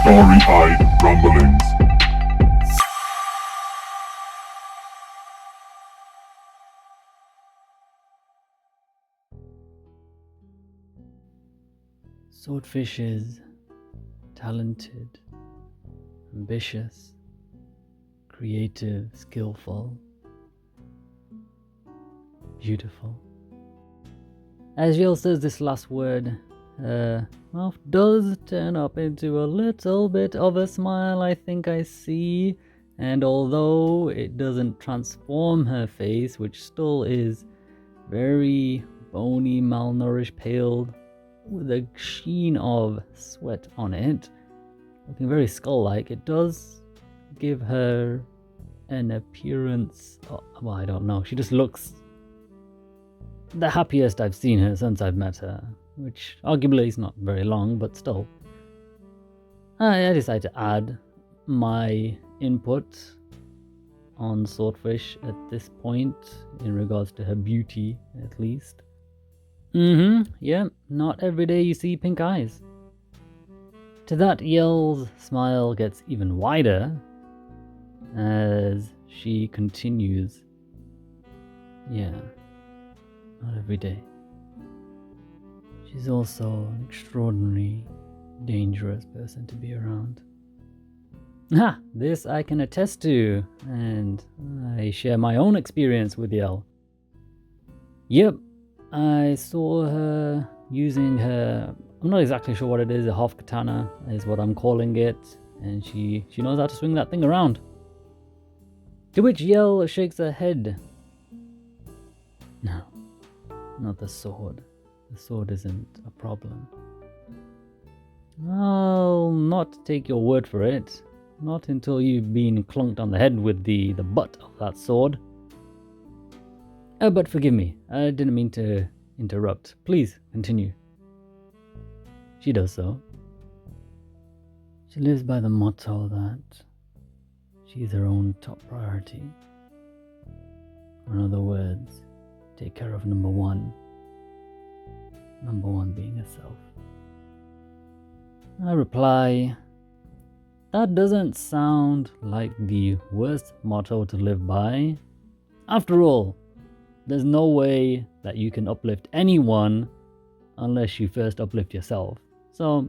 Starry-eyed rumblings. Swordfish is talented, ambitious, creative, skillful, beautiful. As Jill says this last word, her mouth does turn up into a little bit of a smile, I think I see. And although it doesn't transform her face, which still is very bony, malnourished, pale, with a sheen of sweat on it, looking very skull-like, it does give her an appearance well, I don't know, she just looks the happiest I've seen her since I've met her, which arguably is not very long, but still. I decided to add my input on Swordfish at this point in regards to her beauty, at least. Yeah, not every day you see pink eyes. To that, Yell's smile gets even wider as she continues. Yeah, not every day. She's also an extraordinarily dangerous person to be around. Ha! This I can attest to, and I share my own experience with Yell. Yep, I saw her using her, I'm not exactly sure what it is, a half katana is what I'm calling it, and she knows how to swing that thing around. To which Yell shakes her head. No, not the sword. The sword isn't a problem. I'll not take your word for it. Not until you've been clunked on the head with the butt of that sword. But forgive me, I didn't mean to interrupt. Please, continue. She does so. She lives by the motto that she's her own top priority. In other words, take care of number one. Number one being herself. I reply, that doesn't sound like the worst motto to live by. After all, there's no way that you can uplift anyone unless you first uplift yourself. So,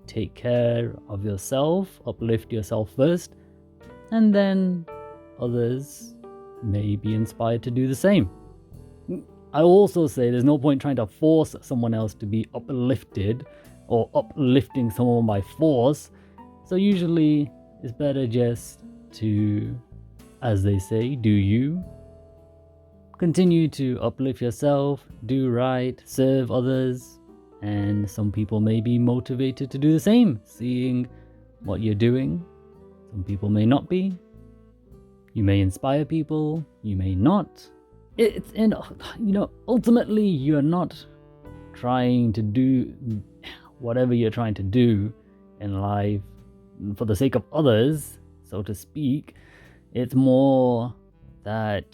take care of yourself, uplift yourself first, and then others may be inspired to do the same. I also say there's no point trying to force someone else to be uplifted or uplifting someone by force. So usually it's better just to, as they say, do you. Continue to uplift yourself, do right, serve others, and some people may be motivated to do the same, seeing what you're doing. Some people may not be. You may inspire people, you may not. Ultimately you're not trying to do whatever you're trying to do in life for the sake of others, so to speak. It's more that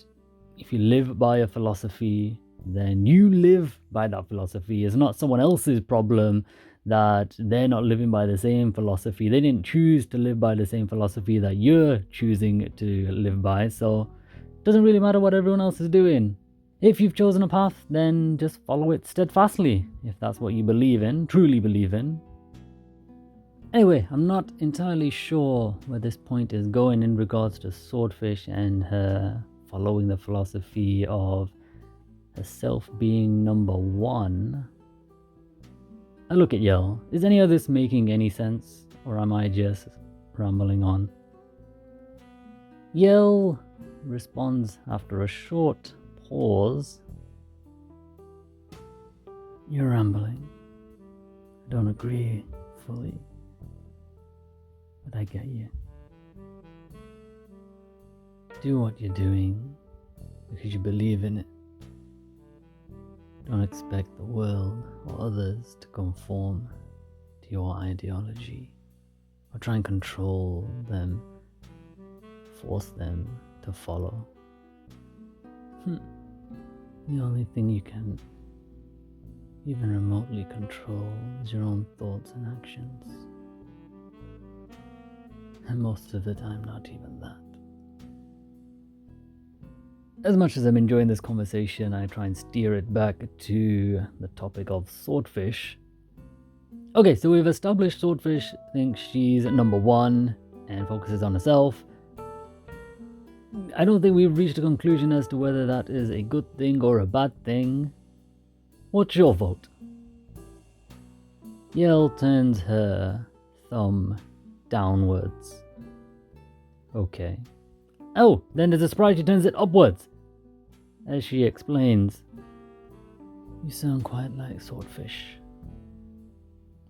if you live by a philosophy, then you live by that philosophy. It's not someone else's problem that they're not living by the same philosophy. They didn't choose to live by the same philosophy that you're choosing to live by, so it doesn't really matter what everyone else is doing. If you've chosen a path, then just follow it steadfastly, if that's what you believe in, truly believe in. Anyway, I'm not entirely sure where this point is going in regards to Swordfish and her following the philosophy of herself being number one. I look at Yell. Is any of this making any sense, or am I just rambling on? Yell responds after a short pause. You're rambling. I don't agree fully, but I get you. Do what you're doing because you believe in it. Don't expect the world or others to conform to your ideology or try and control them, force them to follow. The only thing you can even remotely control is your own thoughts and actions. And most of the time, not even that. As much as I'm enjoying this conversation, I try and steer it back to the topic of Swordfish. Okay, so we've established Swordfish thinks she's number one and focuses on herself. I don't think we've reached a conclusion as to whether that is a good thing or a bad thing. What's your vote? Yell turns her thumb downwards. Okay. Oh, then there's a surprise, she turns it upwards. As she explains, you sound quite like Swordfish.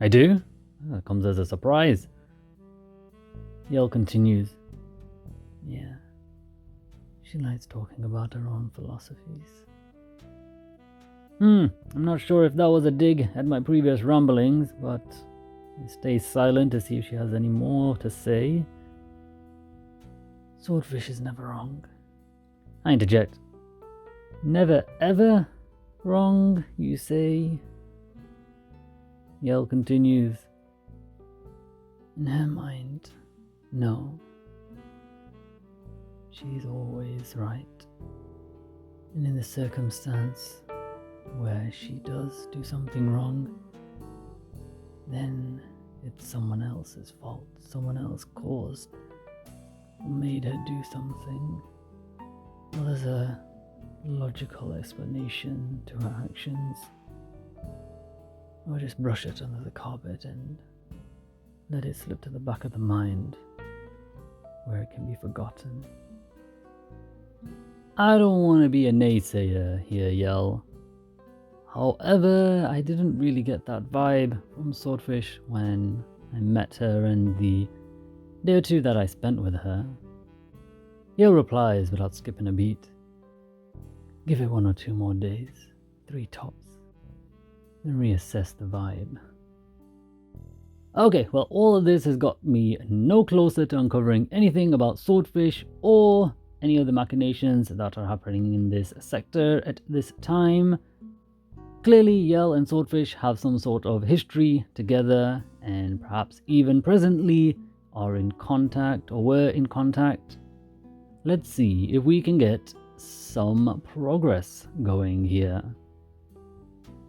I do? That comes as a surprise. Yell continues. Yeah. She likes talking about her own philosophies. I'm not sure if that was a dig at my previous ramblings, but I stay silent to see if she has any more to say. Swordfish is never wrong. I interject. Never ever wrong, you say? Yell continues. In her mind, no. She's always right. And in the circumstance where she does do something wrong, then it's someone else's fault. Someone else caused or made her do something. Well, there's a logical explanation to her actions. Or just brush it under the carpet and let it slip to the back of the mind where it can be forgotten. I don't want to be a naysayer here, Yell. However, I didn't really get that vibe from Swordfish when I met her and the day or two that I spent with her. Yell replies without skipping a beat. Give it 1 or 2 more days, 3 tops, then reassess the vibe. Okay, well, all of this has got me no closer to uncovering anything about Swordfish or any of the machinations that are happening in this sector at this time. Clearly, Yell and Swordfish have some sort of history together and perhaps even presently are in contact or were in contact. Let's see if we can get some progress going here.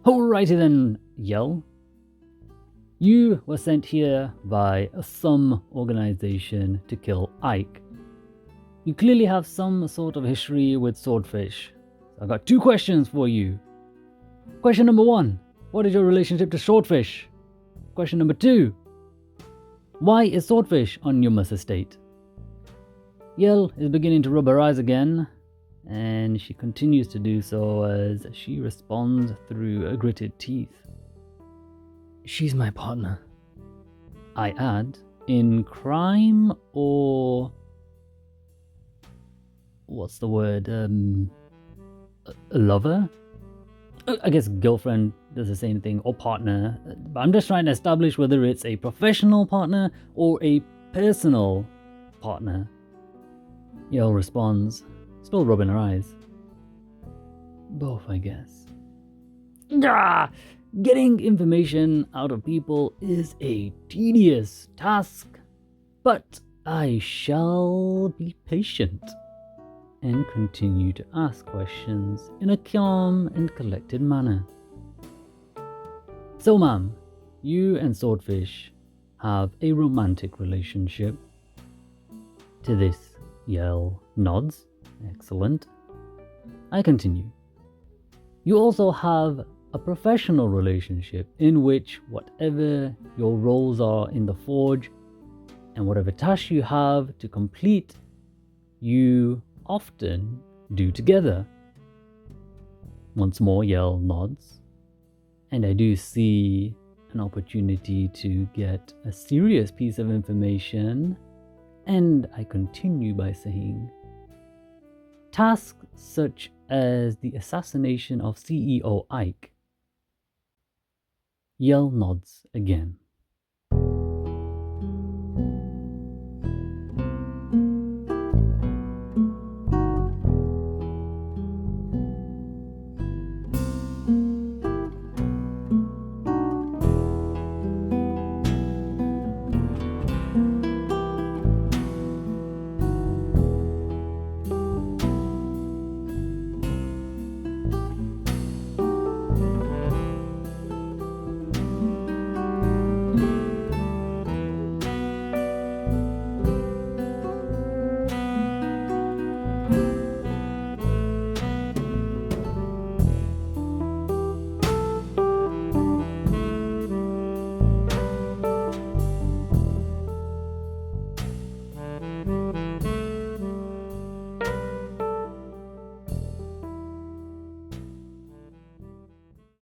Alrighty then, Yell. You were sent here by some organization to kill Ike. You clearly have some sort of history with Swordfish. I've got 2 questions for you. Question number 1, what is your relationship to Swordfish? Question number 2, why is Swordfish on Yuma's estate? Yell is beginning to rub her eyes again, and she continues to do so as she responds through gritted teeth. She's my partner. I add, in crime or... what's the word? A lover? I guess girlfriend does the same thing, or partner. But I'm just trying to establish whether it's a professional partner or a personal partner. Yell responds, still rubbing her eyes. Both, I guess. Getting information out of people is a tedious task, but I shall be patient and continue to ask questions in a calm and collected manner. So, ma'am, you and Swordfish have a romantic relationship. To this, Yell nods. Excellent. I continue. You also have a professional relationship in which whatever your roles are in the forge and whatever tasks you have to complete, you often do together. Once more, Yell nods, and I do see an opportunity to get a serious piece of information, and I continue by saying, tasks such as the assassination of CEO Ike. Yell nods again.